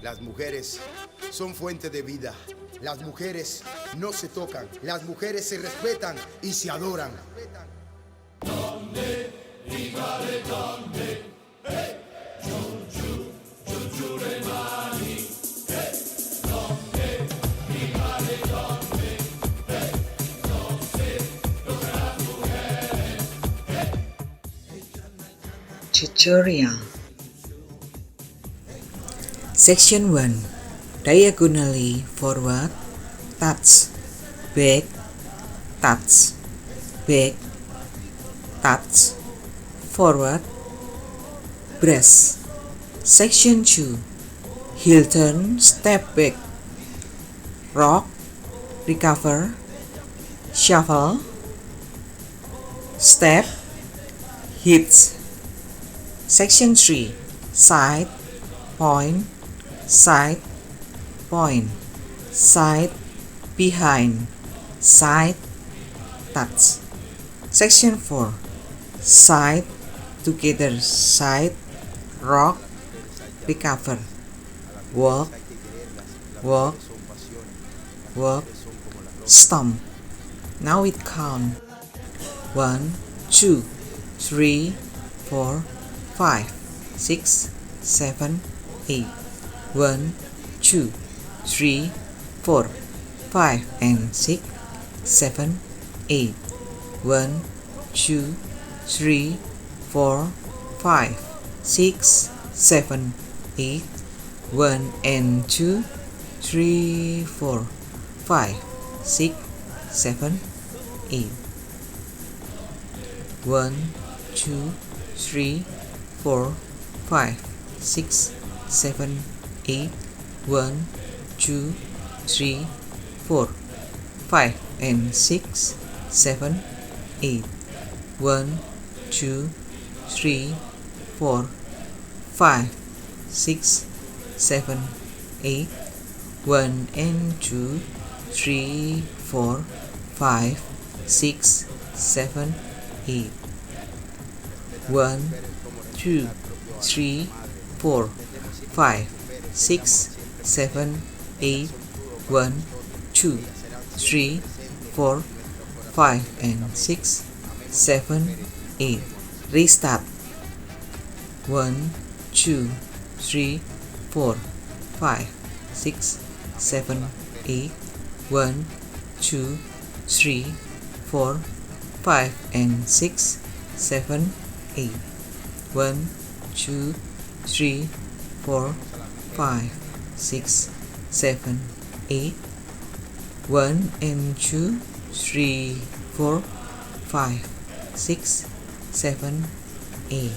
Las mujeres son fuente de vida. Las mujeres no se tocan. Las mujeres se respetan y se adoran. Donde, dígale donde. Hey. Giù le mani. Hey. Donde, dígale donde. Hey. No se tocan las mujeres. Hey. Tutorial. Section 1. Diagonally forward, touch, back, touch, back, touch, forward, brace. Section 2. Heel turn, step back, rock, recover, shuffle, step, hits. Section 3. Side, point, side, point, side, behind, side, touch. Section 4. Side, together, side, rock, recover, walk, walk, walk, stomp. Now it count. 1, 2, 3, 4, 5, 6, 7, 8. 1, 2, 3, 4, 5, and 6, 7, 8. 1, 2, 3, 4, 5, 6, 7, 8. 1 and 2, 3, 4, 5, 6, 7, 8. 1, 2, 3, 4, 5, 6, 7, 8. 1, 2, 3, 4, 5, and 6, 7, 8. 1, 2, 3, 4, 5, 6, 7, 8. 1 and 2, 3, 4, 5, 6, 7, 8. 1, 2, 3, 4, 5, 6, 7, 8. 1, 2, 3, 4, 5, and 6, 7, 8. Restart. 1, 2, 3, 4, 5, 6, 7, 8. 1, 2, 3, 4, 5, and 6, 7, 8. 1, 2, 3, 4, 5, 6, 7, 8. 1 and 2, 3, 4, 5, 6, 7, 8.